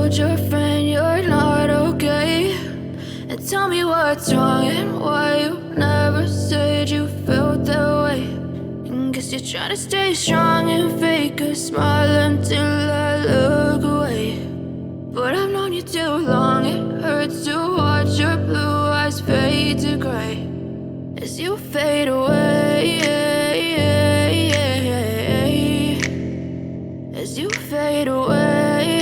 told your friend you're not okay? And tell me what's wrong and why you never said you felt that way. And guess you're trying to stay strong and fake a smile until I look away. But I've known you too long, it hurts to watch your blue eyes fade to gray as you fade away, as you fade away.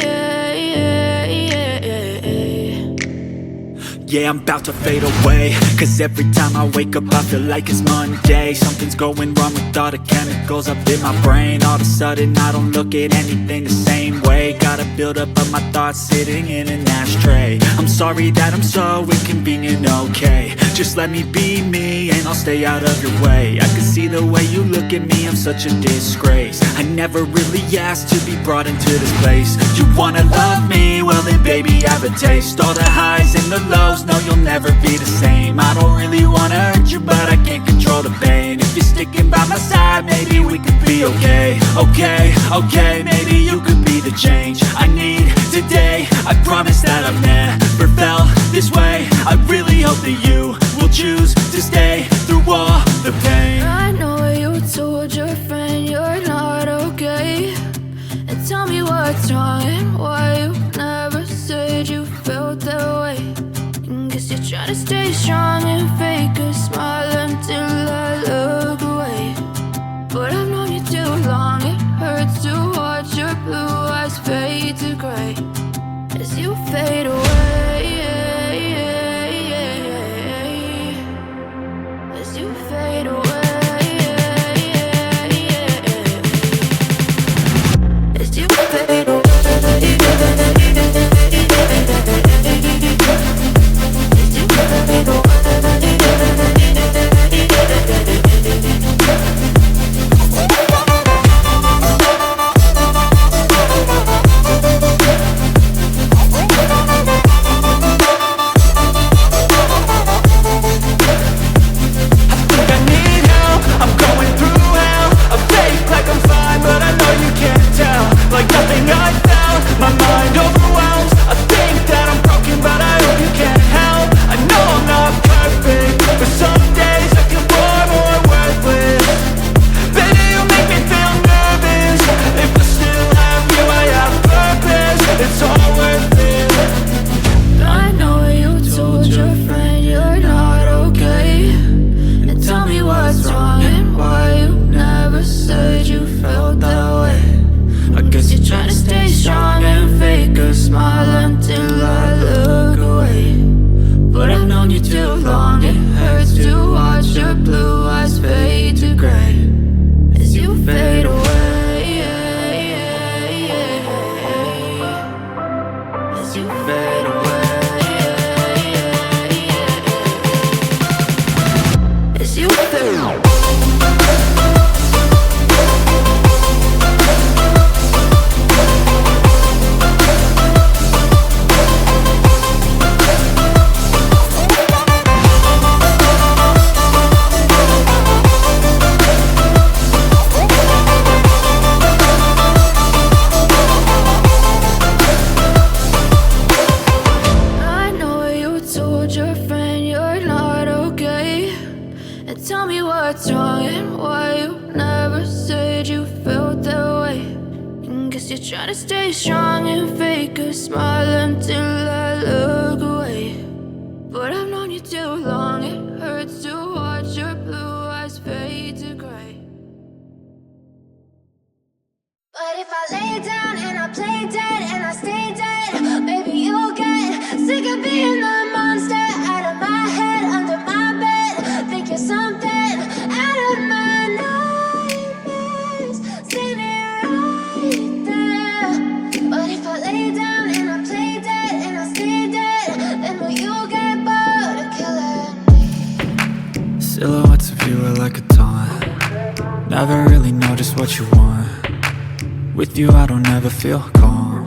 Yeah, I'm about to fade away, cause every time I wake up I feel like it's Monday. Something's going wrong with all the chemicals up in my brain. All of a sudden I don't look at anything the same way. Got a build up of my thoughts sitting in an ashtray. I'm sorry that I'm so inconvenient, okay? Just let me be me and I'll stay out of your way. I can see the way you look at me, I'm such a disgrace. I never really asked to be brought into this place. You wanna love me? Well then baby have a taste. All the highs and the lows, no, you'll never be the same. I don't really wanna hurt you, but I can't control the pain. If you're sticking by my side, maybe we could be okay. Okay, maybe you could be the change I need today. I promise that I've never felt this way. I really hope that you will choose to stay through all the pain. I know you told your friend you're not okay. And tell me what's wrong and why you never said you felt that way. Guess you're trying to stay strong and fake a smile until I look away. But I've known you too long, it hurts to watch your blue eyes fade to gray as you fade away, as you fade away, as you fade away. Silhouettes of you are like a taunt. Never really know just what you want. With you I don't ever feel calm.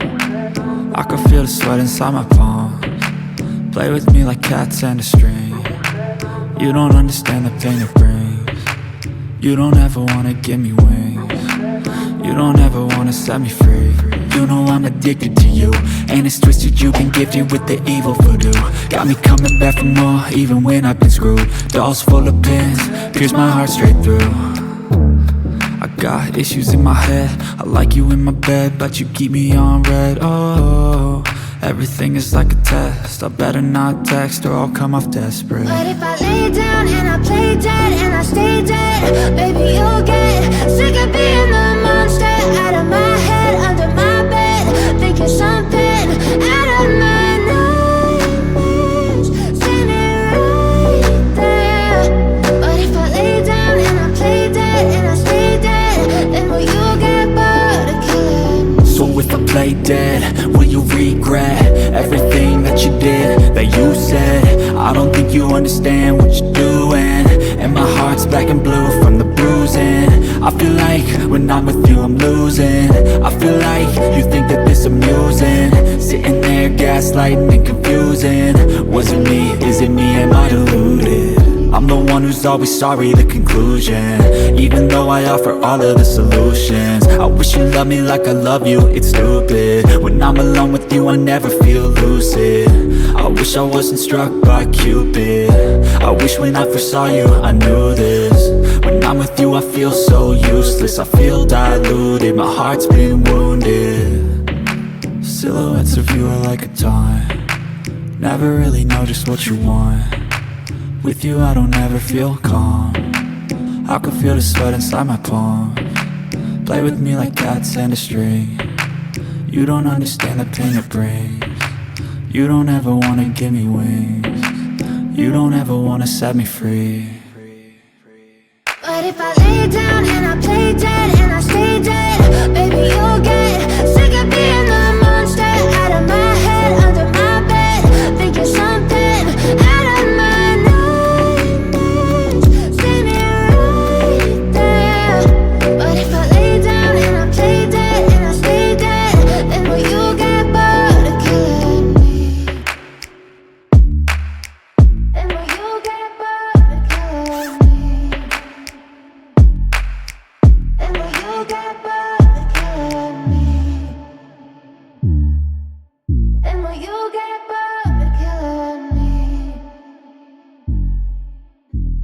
I can feel the sweat inside my palms. Play with me like cats and a string. You don't understand the pain it brings. You don't ever wanna give me wings. You don't ever wanna set me free. you know I'm addicted to you. And it's twisted, you've been gifted with the evil voodoo. Got me coming back for more, even when I've been screwed. Dolls full of pins, pierce my heart straight through. I got issues in my head, I like you in my bed, but you keep me on red. Oh, everything is like a test, I better not text or I'll come off desperate. But if I lay down and I play dead and I stay dead, baby, you'll get sick of being the monster out of my head, under my bed, thinking something out of my nightmares, standing right there. But if I lay down and I play dead and I stay dead, then will you get bored of killing me? So if I play dead, will you regret everything that you did, that you said? I don't think you understand what you're doing, and my heart's black and blue from the bruising. I feel like when I'm with you I'm losing. I feel like you think that this amusing, sitting there gaslighting and confusing. Was it me? Is it me? Am I deluded? I'm the one who's always sorry, the conclusion, even though I offer all of the solutions. I wish you loved me like I love you, it's stupid. When I'm alone with you I never feel lucid. I wish I wasn't struck by Cupid. I wish when I first saw you I knew this. When I'm with you I feel so useless, I feel diluted, my heart's been wounded. Silhouettes of you are like a taunt, never really know just what you want. With you I don't ever feel calm, I can feel the sweat inside my palm. Play with me like cats and a string, you don't understand the pain it brings. You don't ever wanna give me wings, you don't ever wanna set me free. But if I lay down and I play dead and I stay dead, baby, you'll get sick of being the monster out of my head, under my bed, thinking something out of my nightmares, standing right there. But if I lay down and I play dead and I stay dead, then will you get bored of killing me? Then will you get bored of killing me? And will you get bored of killing me? And will you get bored of killing me?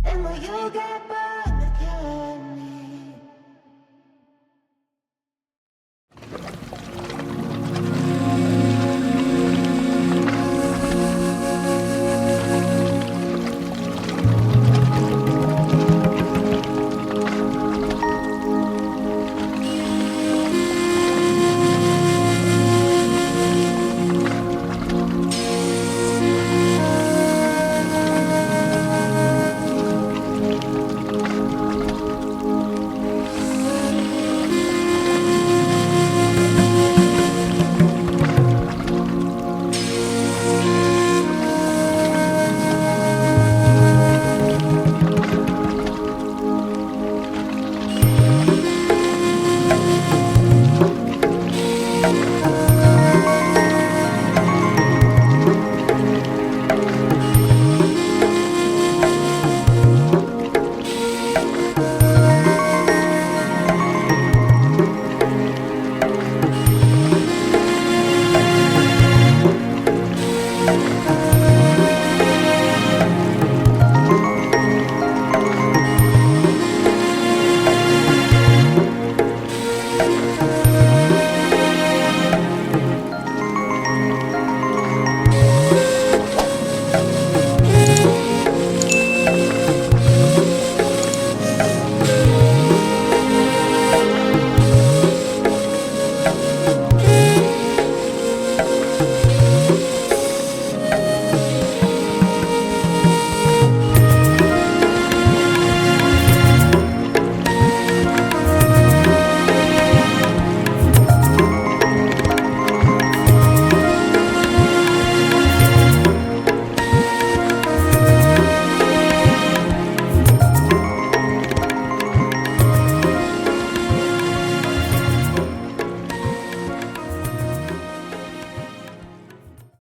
And will you get bored of killing me?